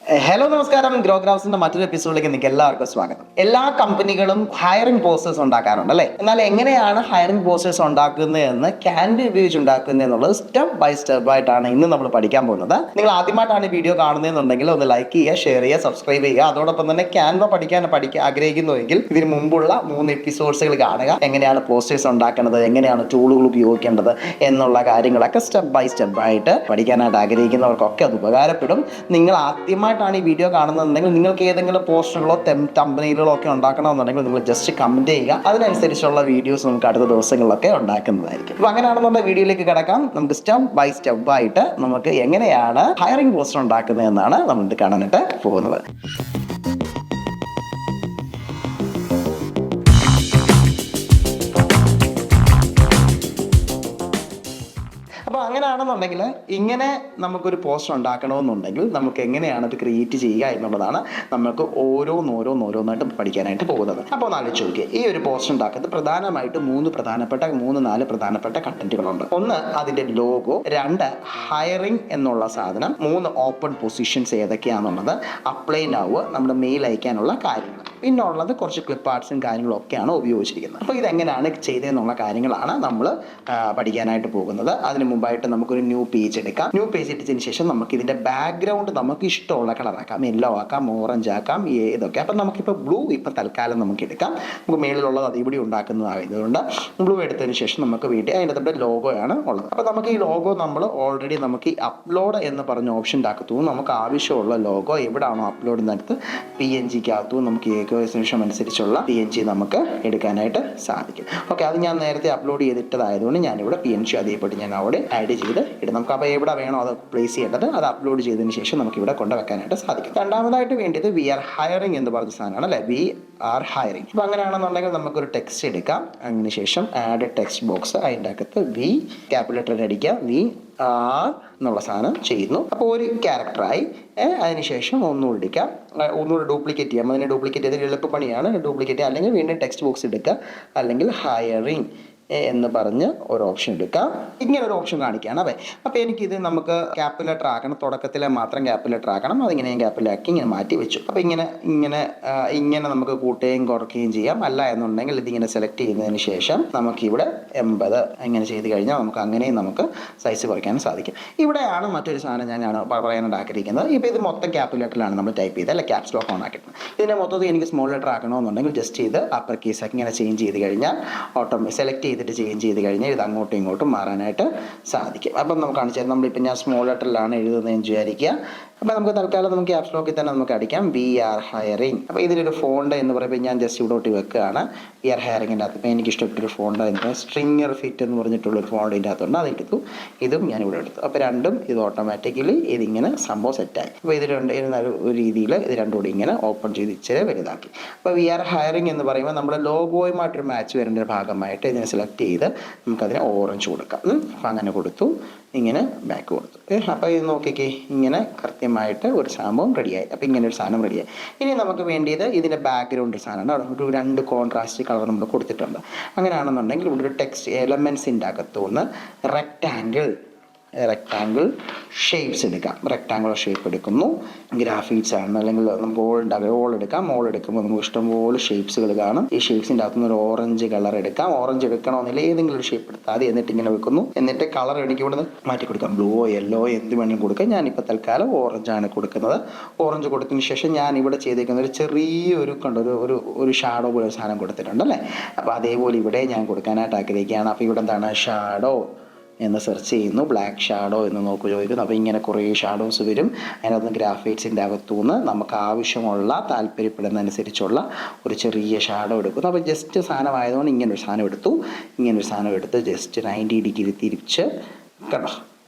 Hello നമസ്കാരം. ഗ്രോഗ്രാഫ്സിന്റെ മറ്റൊരു എപ്പിസോഡിലേക്ക് നിങ്ങൾക്ക് എല്ലാവർക്കും സ്വാഗതം. എല്ലാ കമ്പനികളും ഹയറിംഗ് പോസ്റ്റേഴ്സ് ഉണ്ടാക്കാറുണ്ട് അല്ലേ? എന്നാൽ എങ്ങനെയാണ് ഹയറിംഗ് പോസ്റ്റേഴ്സ് ഉണ്ടാക്കുന്നത് എന്ന് ക്യാൻവ ഉപയോഗിച്ച് ഉണ്ടാക്കുന്നത് എന്നുള്ളത് സ്റ്റെപ്പ് ബൈ സ്റ്റെപ്പ് ആയിട്ടാണ് ഇന്ന് നമ്മൾ പഠിക്കാൻ പോകുന്നത്. നിങ്ങൾ ആദ്യമായിട്ടാണ് ഈ വീഡിയോ കാണുന്നതെന്നുണ്ടെങ്കിൽ ഒന്ന് ലൈക്ക് ചെയ്യുക, ഷെയർ ചെയ്യുക, സബ്സ്ക്രൈബ് ചെയ്യുക. അതോടൊപ്പം തന്നെ ക്യാൻവ പഠിക്കാൻ ആഗ്രഹിക്കുന്നുവെങ്കിൽ ഇതിന് മുമ്പുള്ള 3 എപ്പിസോഡ്സുകൾ കാണുക. എങ്ങനെയാണ് പോസ്റ്റേഴ്സ് ഉണ്ടാക്കേണ്ടത്, എങ്ങനെയാണ് ടൂളുകൾ ഉപയോഗിക്കേണ്ടത് എന്നുള്ള കാര്യങ്ങളൊക്കെ സ്റ്റെപ്പ് ബൈ സ്റ്റെപ്പ് ആയിട്ട് പഠിക്കാനായിട്ട് ആഗ്രഹിക്കുന്നവർക്കൊക്കെ അത് ഉപകാരപ്പെടും. നിങ്ങൾ ആദ്യമായിട്ടാണ് ഈ വീഡിയോ കാണുന്നതെങ്കിൽ നിങ്ങൾക്ക് ഏതെങ്കിലും പോസ്റ്ററുകളോ തമ്പനെയിലുകളോ ഒക്കെ ഉണ്ടാക്കണമെന്നുണ്ടെങ്കിൽ നിങ്ങൾ ജസ്റ്റ് കമൻറ്റ് ചെയ്യുക. അതിനനുസരിച്ചുള്ള വീഡിയോസ് നമുക്ക് അടുത്ത ദിവസങ്ങളിലൊക്കെ ഉണ്ടാക്കുന്നതായിരിക്കും. അപ്പോൾ അങ്ങനെയാണെന്നുള്ള വീഡിയോയിലേക്ക് കിടക്കാം. നമുക്ക് സ്റ്റെപ്പ് ബൈ സ്റ്റെപ്പ് ആയിട്ട് നമുക്ക് എങ്ങനെയാണ് ഹയറിംഗ് പോസ്റ്റർ ഉണ്ടാക്കുന്നത് എന്നാണ് നമ്മൾ കാണാനായിട്ട് പോകുന്നത്. അപ്പോൾ അങ്ങനെയാണെന്നുണ്ടെങ്കിൽ ഇങ്ങനെ നമുക്കൊരു പോസ്റ്റർ ഉണ്ടാക്കണമെന്നുണ്ടെങ്കിൽ നമുക്ക് എങ്ങനെയാണ് അത് ക്രിയേറ്റ് ചെയ്യുക എന്നുള്ളതാണ് നമുക്ക് ഓരോന്നായിട്ട് പഠിക്കാനായിട്ട് പോകുന്നത്. അപ്പോൾ ഒന്ന് ആലോചിച്ച് നോക്കിയേ, ഈ ഒരു പോസ്റ്റർ ഉണ്ടാക്കുന്നത് പ്രധാനമായിട്ട് 4 പ്രധാനപ്പെട്ട കണ്ടന്റുകളുണ്ട്. 1 അതിൻ്റെ ലോഗോ, 2 ഹയറിംഗ് എന്നുള്ള സാധനം, 3 ഓപ്പൺ പൊസിഷൻസ് ഏതൊക്കെയാണെന്നുള്ളത്, അപ്ലൈ നൗ നമ്മുടെ മെയിൽ അയക്കാനുള്ള കാര്യങ്ങൾ, പിന്നെ ഉള്ളത് കുറച്ച് ക്ലിപ്പ് ആർട്സും കാര്യങ്ങളും ഒക്കെയാണ് ഉപയോഗിച്ചിരിക്കുന്നത്. അപ്പോൾ ഇതെങ്ങനെയാണ് ചെയ്തതെന്നുള്ള കാര്യങ്ങളാണ് നമ്മൾ പഠിക്കാനായിട്ട് പോകുന്നത്. അതിന് മുമ്പായിട്ട് നമുക്കൊരു ന്യൂ പേജ് എടുക്കാം. ന്യൂ പേജ് എടുത്തതിന് ശേഷം നമുക്ക് ഇതിൻ്റെ ബാക്ക്ഗ്രൗണ്ട് നമുക്ക് ഇഷ്ടമുള്ള കളറാക്കാം. യെല്ലോ ആക്കാം, ഓറഞ്ച് ആക്കാം, ഏതൊക്കെ. അപ്പം നമുക്കിപ്പോൾ ബ്ലൂ ഇപ്പം തൽക്കാലം നമുക്ക് എടുക്കാം. നമുക്ക് മേളിലുള്ളത് അതിവിടെ ഉണ്ടാക്കുന്നതായതുകൊണ്ട് ബ്ലൂ എടുത്തതിന് ശേഷം നമുക്ക് വേണ്ടി അതിൻ്റെ നമ്മുടെ ലോഗോയാണ് ഉള്ളത്. അപ്പോൾ നമുക്ക് ഈ ലോഗോ നമ്മൾ ഓൾറെഡി നമുക്ക് ഈ അപ്ലോഡ് എന്ന് പറഞ്ഞ ഓപ്ഷൻ്റെ അകത്തു നമുക്ക് ആവശ്യമുള്ള ലോഗോ എവിടെയാണോ അപ്ലോഡ് ചെയ്യുന്നത് PNGക്കകത്തു നമുക്ക് ഏകദേശം അനുസരിച്ചുള്ള PNG നമുക്ക് എടുക്കാനായിട്ട് സാധിക്കും. ഓക്കെ, അത് ഞാൻ നേരത്തെ അപ്ലോഡ് ചെയ്തിട്ടതായതുകൊണ്ട് ഞാനിവിടെ PNG അതേപടി ഞാൻ അവിടെ ആഡ് ചെയ്ത് ഇടും. നമുക്ക് അപ്പോൾ എവിടെ വേണോ അത് പ്ലേസ് ചെയ്യേണ്ടത് അത് അപ്ലോഡ് ചെയ്തതിന് ശേഷം നമുക്ക് ഇവിടെ കൊണ്ടുവെക്കാനായിട്ട് സാധിക്കും. രണ്ടാമതായിട്ട് വേണ്ടത് വി ആർ ഹയറിംഗ് എന്ന് പറഞ്ഞ സാധനമാണ് അല്ലേ, വി ആർ ഹയറിംഗ്. അപ്പോൾ അങ്ങനെയാണെന്നുണ്ടെങ്കിൽ നമുക്കൊരു ടെക്സ്റ്റ് എടുക്കാം. അതിന് ശേഷം ആഡ് ടെക്സ്റ്റ് ബോക്സ്, അതിൻ്റെ അകത്ത് വി ക്യാപിറ്റൽ അടിക്കുക, വി ആർ എന്നുള്ള സാധനം ചെയ്യുന്നു. അപ്പോൾ ഒരു ക്യാരക്ടറായി. അതിനുശേഷം ഒന്നുകൂടി എടുക്കാം, ഒന്നുകൂടി ഡ്യൂപ്ലിക്കേറ്റ് ചെയ്യാം. അതിനെ ഡ്യൂപ്ലിക്കേറ്റ് ചെയ്ത് എളുപ്പപ്പണിയാണ്. ഡ്യൂപ്ലിക്കേറ്റ് അല്ലെങ്കിൽ വീണ്ടും ടെക്സ്റ്റ് ബോക്സ് എടുക്കുക, അല്ലെങ്കിൽ ഹയറിംഗ് എന്ന് പറഞ്ഞ് ഒരു ഓപ്ഷൻ എടുക്കാം. ഇങ്ങനെ ഒരു ഓപ്ഷൻ കാണിക്കുകയാണ്. അപ്പോൾ എനിക്കിത് നമുക്ക് ക്യാപിറ്റൽ ലെറ്റർ ആക്കണം, തുടക്കത്തിലെ മാത്രം ക്യാപിറ്റൽ ലെറ്റർ ആക്കണം. അതിങ്ങനെ ഞാൻ ക്യാപിറ്റൽ ആക്കി ഇങ്ങനെ മാറ്റി വെച്ചു. അപ്പോൾ ഇങ്ങനെ നമുക്ക് കൂട്ടുകയും കുറയ്ക്കുകയും ചെയ്യാം. അല്ല എന്നുണ്ടെങ്കിൽ ഇതിങ്ങനെ സെലക്ട് ചെയ്യുന്നതിന് ശേഷം നമുക്കിവിടെ 80 ഇങ്ങനെ ചെയ്ത് കഴിഞ്ഞാൽ നമുക്ക് അങ്ങനെയും നമുക്ക് സൈസ് കുറയ്ക്കാനും സാധിക്കും. ഇവിടെയാണ് മറ്റൊരു സാധനം ഞാനാണ് പറയാനായിട്ട് ആഗ്രഹിക്കുന്നത്. ഇപ്പോൾ ഇത് മൊത്തം ക്യാപിറ്റൽ ലെറ്ററിലാണ് നമ്മൾ ടൈപ്പ് ചെയ്ത്, അല്ല ക്യാപ്സ് ലോക്ക് ഓൺ ആക്കിയിട്ട്. ഇതിനെ മൊത്തത്തിൽ എനിക്ക് സ്മോൾ ലെറ്റർ ആക്കണമെന്നുണ്ടെങ്കിൽ ജസ്റ്റ് ചെയ്ത് അപ്പർ കേസ് ആക്കി ഇങ്ങനെ ചേഞ്ച് ചെയ്ത് കഴിഞ്ഞാൽ സെലക്ട് ചെയ്തിട്ട് ചേഞ്ച് ചെയ്ത് കഴിഞ്ഞാൽ ഇത് അങ്ങോട്ടും ഇങ്ങോട്ടും മാറാനായിട്ട് സാധിക്കും. അപ്പം നമുക്ക് കാണിച്ചാൽ നമ്മളിപ്പോൾ ഞാൻ സ്മോൾ ലെറ്ററിലാണ് എഴുതുന്നതെന്ന് വിചാരിക്കുക. അപ്പോൾ നമുക്ക് തൽക്കാലം നമുക്ക് ക്യാപ്സ് ലോക്കിൽ തന്നെ നമുക്ക് അടിക്കാം, വി ആർ ഹയറിംഗ്. അപ്പോൾ ഇതിലൊരു ഫോണ്ട് എന്ന് പറയുമ്പോൾ ഞാൻ ജസ്റ്റ് ഇവിടോട്ട് വെക്കുകയാണ്. വി ആർ ഹയറിങ്ങിൻ്റെ അകത്ത് ഇപ്പോൾ എനിക്ക് ഇഷ്ടപ്പെട്ടൊരു ഫോണ്ട് അതിൻ്റെ സ്ട്രിങ്ങർ ഫിറ്റ് എന്ന് പറഞ്ഞിട്ടുള്ളൊരു ഫോണ്ട് ഇതിൻ്റെ അകത്തുണ്ട്, അതെടുത്തു. ഇതും ഞാൻ ഇവിടെ എടുത്തു. അപ്പോൾ രണ്ടും ഇത് ഓട്ടോമാറ്റിക്കലി ഇതിങ്ങനെ സംഭവം സെറ്റായി. അപ്പോൾ ഇത് ഒരു രീതിയിൽ ഇത് രണ്ടും കൂടി ഇങ്ങനെ ഓപ്പൺ ചെയ്ത് ഇച്ചിരി വലുതാക്കി. അപ്പോൾ വി ആർ ഹയറിംഗ് എന്ന് പറയുമ്പോൾ നമ്മുടെ ലോഗോയുമായിട്ടൊരു മാച്ച് വരേണ്ട ഭാഗമായിട്ട് ഇതിനെ സെലക്ട് ചെയ്ത് നമുക്കതിനെ ഓറഞ്ച് കൊടുക്കാം. അപ്പോൾ അങ്ങനെ കൊടുത്തു, ഇങ്ങനെ ബാക്ക് കൊടുത്തു. അപ്പോൾ ഇത് നോക്കിക്കേ, ഇങ്ങനെ കൃത്യമായിട്ട് ഒരു സംഭവം റെഡിയായി. അപ്പോൾ ഇങ്ങനെ ഒരു സാധനം റെഡിയായി. ഇനി നമുക്ക് വേണ്ടിയത് ഇതിൻ്റെ ബാക്ക്ഗ്രൗണ്ട് സാധനമാണ്. ഒരു 2 കോൺട്രാസ്റ്റ് കളർ നമ്മൾ കൊടുത്തിട്ടുണ്ട്. അങ്ങനെയാണെന്നുണ്ടെങ്കിൽ ഇവിടെ ഒരു ടെക്സ്റ്റ് എലമെൻസിൻ്റെ അകത്തുനിന്ന് റെക്റ്റാങ്കിൾ ഷേപ്സ് എടുക്കാം. റെക്റ്റാങ്കുലർ ഷേപ്പ് എടുക്കുന്നു. ഗ്രാഫിക്സ് ആണ്, അല്ലെങ്കിൽ നമുക്ക് ഓൾ എടുക്കാം. ഓൾ എടുക്കുമ്പോൾ നമുക്ക് ഇഷ്ടംപോലെ ഷേപ്സുകൾ കാണും. ഈ ഷേപ്സിൻ്റെ അകത്തുനിന്ന് ഒരു ഓറഞ്ച് കളർ എടുക്കാം. ഓറഞ്ച് എടുക്കണമെന്നില്ല, ഏതെങ്കിലും ഒരു ഷേപ്പ് എടുത്താൽ മതി. എന്നിട്ട് ഇങ്ങനെ വെക്കുന്നു. എന്നിട്ട് കളർ എനിക്ക് ഇവിടെ നിന്ന് മാറ്റി കൊടുക്കാം. ബ്ലൂവോ യെല്ലോ എന്ത് വേണമെങ്കിലും കൊടുക്കാം. ഞാനിപ്പോൾ തൽക്കാലം ഓറഞ്ചാണ് കൊടുക്കുന്നത്. ഓറഞ്ച് കൊടുത്തതിന് ശേഷം ഞാൻ ഇവിടെ ചെയ്തേക്കുന്ന ഒരു ചെറിയൊരു ഒരു ഷാഡോ പോലെ സാധനം കൊടുത്തിട്ടുണ്ടല്ലേ. അപ്പോൾ അതേപോലെ ഇവിടെ ഞാൻ കൊടുക്കാനായിട്ട് ആഗ്രഹിക്കുകയാണ്. അപ്പോൾ ഇവിടെ എന്താണ്, ഷാഡോ എന്ന് സെർച്ച് ചെയ്യുന്നു, ബ്ലാക്ക് ഷാഡോ എന്ന് ചോദിക്കുന്നു. അപ്പോൾ ഇങ്ങനെ കുറേ ഷാഡോസ് വരും. അതിനകത്ത് ഗ്രാഫിക്സിൻ്റെ അകത്തുനിന്ന് നമുക്ക് ആവശ്യമുള്ള താല്പര്യപ്പെടുന്നതനുസരിച്ചുള്ള ഒരു ചെറിയ ഷാഡോ എടുക്കുന്നു. അപ്പോൾ ജസ്റ്റ് സാധനമായതുകൊണ്ട് ഇങ്ങനൊരു സാധനം എടുത്ത് ജസ്റ്റ് 90 ഡിഗ്രി തിരിച്ച് കണ്ടോ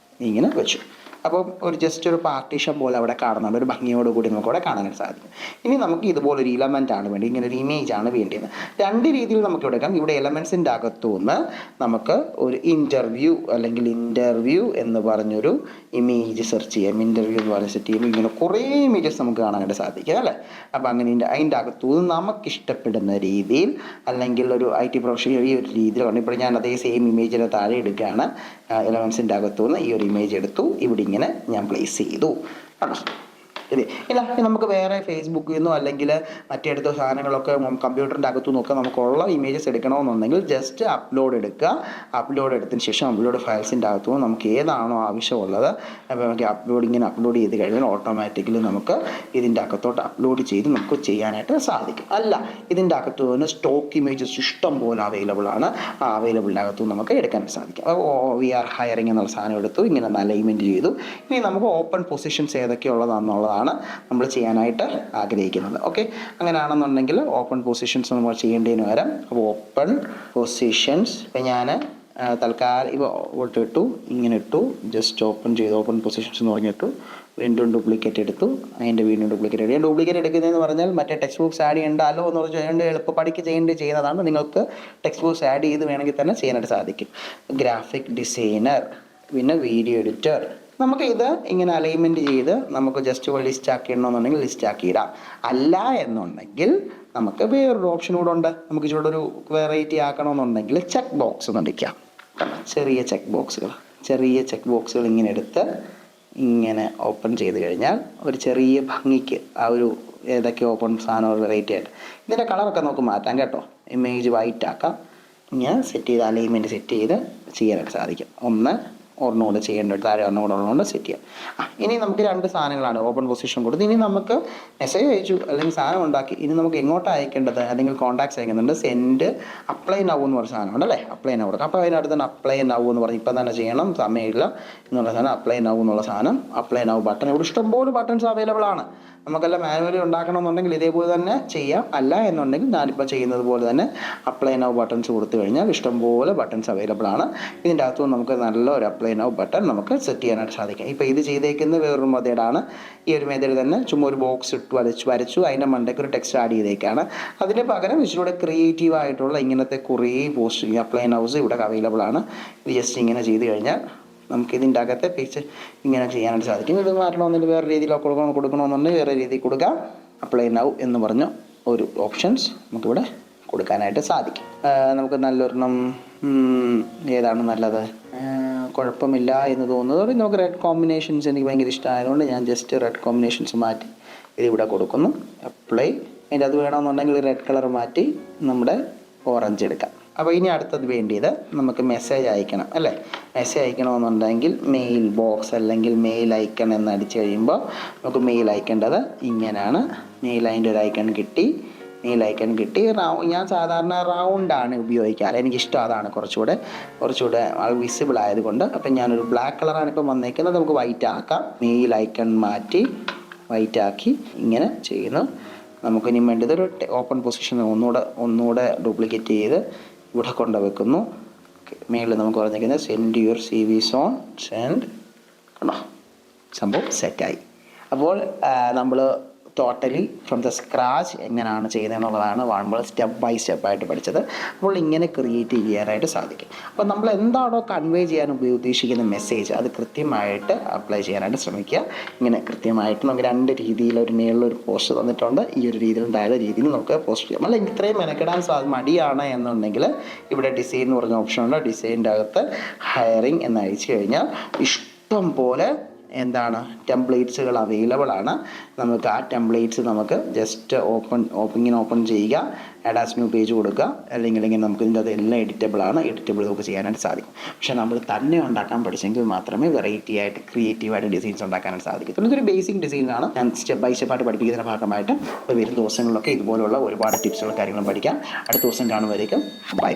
ഇങ്ങനെ വെച്ചു. അപ്പം ജസ്റ്റ് ഒരു പാർട്ടീഷൻ പോലെ അവിടെ കാണുന്നുണ്ട്, ഒരു ഭംഗിയോടുകൂടി നമുക്ക് അവിടെ കാണാനായിട്ട് സാധിക്കും. ഇനി നമുക്ക് ഇതുപോലൊരു ഇലമെൻ്റ് ആണ് വേണ്ടി, ഇങ്ങനെ ഒരു ഇമേജ് ആണ് വേണ്ടിയത്. 2 രീതിയിൽ നമുക്ക് എടുക്കാം. ഇവിടെ എലമെൻസിൻ്റെ അകത്തുനിന്ന് നമുക്ക് ഒരു ഇൻ്റർവ്യൂ എന്ന് പറഞ്ഞൊരു ഇമേജ് സെർച്ച് ചെയ്യാം. ഇൻ്റർവ്യൂ എന്ന് പറഞ്ഞ് സെറ്റ് ചെയ്യുമ്പോൾ ഇങ്ങനെ കുറേ ഇമേജസ് നമുക്ക് കാണാനായിട്ട് സാധിക്കും അല്ലേ. അപ്പോൾ അങ്ങനെ അതിൻ്റെ അകത്തുനിന്ന് നമുക്കിഷ്ടപ്പെടുന്ന രീതിയിൽ, അല്ലെങ്കിൽ ഒരു IT പ്രൊഫഷണൽ ഈ ഒരു രീതിയിൽ പറഞ്ഞു. ഇപ്പോൾ ഞാൻ അതേ സെയിം ഇമേജിൻ്റെ താഴെ എടുക്കുകയാണ്. എലമെൻസിൻ്റെ അകത്തുനിന്ന് ഈ ഒരു ഇമേജ് എടുത്തു, ഇവിടെ ഇങ്ങനെ ഞാൻ പ്ലേസ് ചെയ്തു. കണ്ടോ, ശരി. ഇല്ല, നമുക്ക് വേറെ ഫേസ്ബുക്കിൽ നിന്നോ അല്ലെങ്കിൽ മറ്റേടുത്ത സാധനങ്ങളൊക്കെ കമ്പ്യൂട്ടറിൻ്റെ അകത്തു നിന്നൊക്കെ നമുക്കുള്ള ഇമേജസ് എടുക്കണമെന്നുണ്ടെങ്കിൽ ജസ്റ്റ് അപ്ലോഡ് എടുക്കുക. അപ്ലോഡ് എടുത്തതിന് ശേഷം അപ്ലോഡ് ഫയൽസിൻ്റെ അകത്തു നിന്ന് നമുക്ക് ഏതാണോ ആവശ്യമുള്ളത് അപ്പോൾ നമുക്ക് അപ്ലോഡ് ചെയ്ത് കഴിഞ്ഞാൽ ഓട്ടോമാറ്റിക്കലി നമുക്ക് ഇതിൻ്റെ അകത്തോട്ട് അപ്ലോഡ് ചെയ്ത് നമുക്ക് ചെയ്യാനായിട്ട് സാധിക്കും. അല്ല, ഇതിൻ്റെ അകത്തു നിന്ന് സ്റ്റോക്ക് ഇമേജസ് ഇഷ്ടം പോലെ അവൈലബിൾ ആണ്. ആ അവൈലബിളിൻ്റെ അകത്തു നമുക്ക് എടുക്കാൻ സാധിക്കും. വി ആർ ഹയറിംഗ് എന്നുള്ള സാധനം എടുത്തു, ഇങ്ങനെ ഒന്ന് അലൈൻമെൻറ്റ് ചെയ്തു. ഇനി നമുക്ക് ഓപ്പൺ പൊസിഷൻസ് ഏതൊക്കെയുള്ളതാണെന്നുള്ളതാണ് നമ്മൾ ചെയ്യാനായിട്ട് ആഗ്രഹിക്കുന്നത്. ഓക്കെ, അങ്ങനെയാണെന്നുണ്ടെങ്കിൽ ഓപ്പൺ പൊസിഷൻസ് നമ്മൾ ചെയ്യേണ്ടതിന് പകരം ഓപ്പൺ പൊസിഷൻസ് ഇപ്പം ഞാൻ തൽക്കാലം ഇപ്പോൾ ഇട്ടു, ഇങ്ങനെ ഇട്ടു, ജസ്റ്റ് ഓപ്പൺ ചെയ്തു. ഓപ്പൺ പൊസിഷൻസ് എന്ന് പറഞ്ഞിട്ടു, വീണ്ടും ഡ്യൂപ്ലിക്കേറ്റ് എടുത്തു, അതിൻ്റെ വീണ്ടും ഡ്യൂപ്ലിക്കേറ്റ് എടുക്കുക. ഡ്യൂപ്ലിക്കേറ്റ് എടുക്കുന്നതെന്ന് പറഞ്ഞാൽ മറ്റേ ടെക്സ്റ്റ് ബുക്സ് ആഡ് ചെയ്യേണ്ടല്ലോ എന്ന് പറഞ്ഞാൽ എളുപ്പപ്പടിക്ക് ചെയ്യുന്നതാണ്. നിങ്ങൾക്ക് ടെക്സ്റ്റ് ബുക്സ് ആഡ് ചെയ്ത് വേണമെങ്കിൽ തന്നെ ചെയ്യാനായിട്ട് സാധിക്കും. ഗ്രാഫിക് ഡിസൈനർ, പിന്നെ വീഡിയോ എഡിറ്റർ. നമുക്ക് ഇത് ഇങ്ങനെ അലൈൻമെൻറ്റ് ചെയ്ത് നമുക്ക് ജസ്റ്റ് ലിസ്റ്റ് ആക്കി ഇടണമെന്നുണ്ടെങ്കിൽ ലിസ്റ്റ് ആക്കി ഇടാം. അല്ല എന്നുണ്ടെങ്കിൽ നമുക്ക് വേറൊരു ഓപ്ഷൻ കൂടെ ഉണ്ട്. നമുക്ക് ഇച്ചിരി ഒരു വെറൈറ്റി ആക്കണമെന്നുണ്ടെങ്കിൽ ചെക്ക് ബോക്സ് നടിക്കാം. ചെറിയ ചെക്ക് ബോക്സുകൾ ഇങ്ങനെ എടുത്ത് ഇങ്ങനെ ഓപ്പൺ ചെയ്ത് കഴിഞ്ഞാൽ ഒരു ചെറിയ ഭംഗിക്ക് ആ ഒരു ഏതൊക്കെ ഓപ്പൺ സാധനം വെറൈറ്റി ആയിട്ട് ഇതിൻ്റെ കളറൊക്കെ നമുക്ക് മാറ്റാം കേട്ടോ. ഇമേജ് വൈറ്റ് ആക്കാം. ഇങ്ങനെ സെറ്റ് ചെയ്ത് അലൈൻമെൻറ്റ് സെറ്റ് ചെയ്ത് ചെയ്യാനായിട്ട് സാധിക്കും. ഒരെണ്ണോട് ചെയ്യേണ്ട, താഴെ ഒരെണ്ണോട് ഉള്ളതുകൊണ്ട് സെറ്റ് ചെയ്യാം. ഇനി നമുക്ക് 2 സാധനങ്ങളാണ് ഓപ്പൺ പൊസിഷൻ കൊടുത്ത്. ഇനി നമുക്ക് മെസ്സേജ് അയച്ചു അല്ലെങ്കിൽ സാധനം ഉണ്ടാക്കി. ഇനി നമുക്ക് എങ്ങോട്ട് അയക്കേണ്ടത് അല്ലെങ്കിൽ കോൺടാക്ട്സ് അയക്കുന്നുണ്ട്. സെൻഡ് അപ്ലൈ നൗ എന്ന് പറഞ്ഞ സാധനമുണ്ട് അല്ലേ, അപ്ലൈ നൗ കൊടുക്കാം. അപ്പോൾ അതിനടുത്ത് തന്നെ അപ്ലൈ നൗ എന്ന് പറഞ്ഞ് ഇപ്പം തന്നെ ചെയ്യണം, സമയമില്ല എന്നുള്ള സാധനം അപ്ലൈ നൗ എന്നുള്ള സാധനം. അപ്ലൈ നൗ ബട്ടൺ, ഇവിടെ ഇഷ്ടംപോലെ ബട്ടൺസ് അവൈലബിൾ ആണ്. നമുക്കെല്ലാം മാനുവലി ഉണ്ടാക്കണമെന്നുണ്ടെങ്കിൽ ഇതേപോലെ തന്നെ ചെയ്യാം. അല്ല എന്നുണ്ടെങ്കിൽ ഞാനിപ്പോൾ ചെയ്യുന്നത് പോലെ തന്നെ അപ്ലൈ നൗ ബട്ടൺസ് കൊടുത്തു കഴിഞ്ഞാൽ ഇഷ്ടംപോലെ ബട്ടൺസ് അവൈലബിൾ ആണ്. ഇതിൻ്റെ അകത്തും നമുക്ക് നല്ലൊരു അപ്ലൈ നൗ ബട്ടൺ നമുക്ക് സെറ്റ് ചെയ്യാനായിട്ട് സാധിക്കും. ഇപ്പോൾ ഇത് ചെയ്തേക്കുന്ന വേറൊരു മെത്തേഡാണ്. ഈ ഒരു മെത്തേഡ് തന്നെ ചുമ്മാ ഒരു ബോക്സ് ഇട്ട് വരച്ചു അതിൻ്റെ മണ്ടയ്ക്ക് ഒരു ടെക്സ്റ്റ് ആഡ് ചെയ്തേക്കാണ്. അതിന് പകരം ഇച്ചിലൂടെ ക്രിയേറ്റീവ് ആയിട്ടുള്ള ഇങ്ങനത്തെ കുറേ പോസ്റ്റ് അപ്ലൈ നൗസ് ഇവിടെ അവൈലബിൾ ആണ്. ഇത് ജസ്റ്റ് ഇങ്ങനെ ചെയ്ത് കഴിഞ്ഞാൽ നമുക്ക് ഇതിൻ്റെ അകത്തെ പേജ് ഇങ്ങനെ ചെയ്യാനായിട്ട് സാധിക്കും. ഇത് മാറ്റണമെന്നില്ല, വേറെ രീതിയിലൊക്കെ കൊടുക്കണമെന്നുണ്ടെങ്കിൽ വേറെ രീതിയിൽ കൊടുക്കാം. അപ്ലൈ നൗ എന്ന് പറഞ്ഞ ഒരു ഓപ്ഷൻസ് നമുക്കിവിടെ കൊടുക്കാനായിട്ട് സാധിക്കും. നമുക്ക് നല്ലൊരെണ്ണം ഏതാണ് നല്ലത്, കുഴപ്പമില്ല എന്ന് തോന്നുന്നത് നമുക്ക് റെഡ് കോമ്പിനേഷൻസ് എനിക്ക് ഭയങ്കര ഇഷ്ടമായതുകൊണ്ട് ഞാൻ ജസ്റ്റ് റെഡ് കോമ്പിനേഷൻസ് മാറ്റി ഇതിവിടെ കൊടുക്കുന്നു. അപ്ലൈ. അതിൻ്റെ അത് വേണമെന്നുണ്ടെങ്കിൽ റെഡ് കളർ മാറ്റി നമ്മുടെ ഓറഞ്ച് എടുക്കാം. അപ്പോൾ ഇനി അടുത്തത് വേണ്ടിയത് നമുക്ക് മെസ്സേജ് അയക്കണം അല്ലേ. മെസ്സേജ് അയക്കണമെന്നുണ്ടെങ്കിൽ മെയിൽ ബോക്സ് അല്ലെങ്കിൽ മെയിൽ ഐക്കൺ എന്ന് അടിച്ചു കഴിയുമ്പോൾ നമുക്ക് മെയിൽ അയക്കേണ്ടത് ഇങ്ങനെയാണ്. മെയിൽ അതിൻ്റെ ഒരു ഐക്കൺ കിട്ടി. ഞാൻ സാധാരണ റൗണ്ടാണ് ഉപയോഗിക്കാറ്, എനിക്കിഷ്ടം അതാണ് കുറച്ചുകൂടെ വിസിബിൾ ആയതുകൊണ്ട്. അപ്പം ഞാനൊരു ബ്ലാക്ക് കളറാണ് ഇപ്പം വന്നേക്കുന്നത്. നമുക്ക് വൈറ്റ് ആക്കാം. മെയിൽ ഐക്കൺ മാറ്റി വൈറ്റ് ആക്കി ഇങ്ങനെ ചെയ്യുന്നു. നമുക്കിനി വേണ്ടത് ഒരു ഓപ്പൺ പൊസിഷൻ ഒന്നുകൂടെ ഡ്യൂപ്ലിക്കേറ്റ് ചെയ്ത് ഇവിടെ കൊണ്ടുവെക്കുന്നു. മേളിൽ നമുക്ക് പറഞ്ഞിരിക്കുന്നത് send your CVs on send. കണ്ടോ, സംഭവം സെറ്റായി. അപ്പോൾ നമ്മൾ ടോട്ടലി ഫ്രം ദ സ്ക്രാച്ച് എങ്ങനെയാണ് ചെയ്യുന്നതെന്നുള്ളതാണ് നമ്മൾ സ്റ്റെപ്പ് ബൈ സ്റ്റെപ്പായിട്ട് പഠിച്ചത്. അപ്പോൾ ഇങ്ങനെ ക്രിയേറ്റ് ചെയ്യാനായിട്ട് സാധിക്കും. അപ്പോൾ നമ്മൾ എന്താണോ കൺവേ ചെയ്യാൻ ഉദ്ദേശിക്കുന്ന മെസ്സേജ് അത് കൃത്യമായിട്ട് അപ്ലൈ ചെയ്യാനായിട്ട് ശ്രമിക്കുക. ഇങ്ങനെ കൃത്യമായിട്ട് നമുക്ക് 2 രീതിയിൽ ഒരു മേളിലൊരു പോസ്റ്റ് തന്നിട്ടുണ്ട്. ഈ ഒരു രീതിയിൽ ഉണ്ടായ രീതിയിൽ നമുക്ക് പോസ്റ്റ് ചെയ്യാം. അല്ല ഇത്രയും മെനക്കെടാൻ മടിയാണ് എന്നുണ്ടെങ്കിൽ ഇവിടെ ഡിസൈൻ എന്ന് പറഞ്ഞ ഓപ്ഷനുണ്ട്. ഡിസൈനിൻ്റെ അകത്ത് ഹയറിംഗ് എന്ന് അയച്ചു കഴിഞ്ഞാൽ ഇഷ്ടം പോലെ ടെംപ്ലേറ്റ്സുകൾ അവൈലബിൾ ആണ്. നമുക്ക് ആ ടെംപ്ലേറ്റ്സ് നമുക്ക് ജസ്റ്റ് ഓപ്പൺ ചെയ്യുക, ആഡ് ആസ് ന്യൂ പേജ് കൊടുക്കുക. അല്ലെങ്കിൽ നമുക്ക് ഇതിൻ്റെ അത് എല്ലാം എഡിറ്റബിൾ നമുക്ക് ചെയ്യാനായിട്ട് സാധിക്കും. പക്ഷേ നമ്മൾ തന്നെ ഉണ്ടാക്കാൻ പഠിച്ചെങ്കിൽ മാത്രമേ വെറൈറ്റി ആയിട്ട് ക്രിയേറ്റീവായിട്ട് ഡിസൈൻസ് ഉണ്ടാക്കാനായിട്ട് സാധിക്കത്തുള്ളൂ. ഇതൊരു ബേസിക് ഡിസൈനാണ്. ഞാൻ സ്റ്റെപ്പ് ബൈ സ്റ്റെപ്പായിട്ട് പഠിപ്പിക്കുന്നതിൻ്റെ ഭാഗമായിട്ട് വരും ദിവസങ്ങളിലൊക്കെ ഇതുപോലുള്ള ഒരുപാട് ടിപ്സുകളും കാര്യങ്ങളും പഠിക്കാം. അടുത്ത ദിവസം കാണുമ്പോഴേക്കും ബൈ.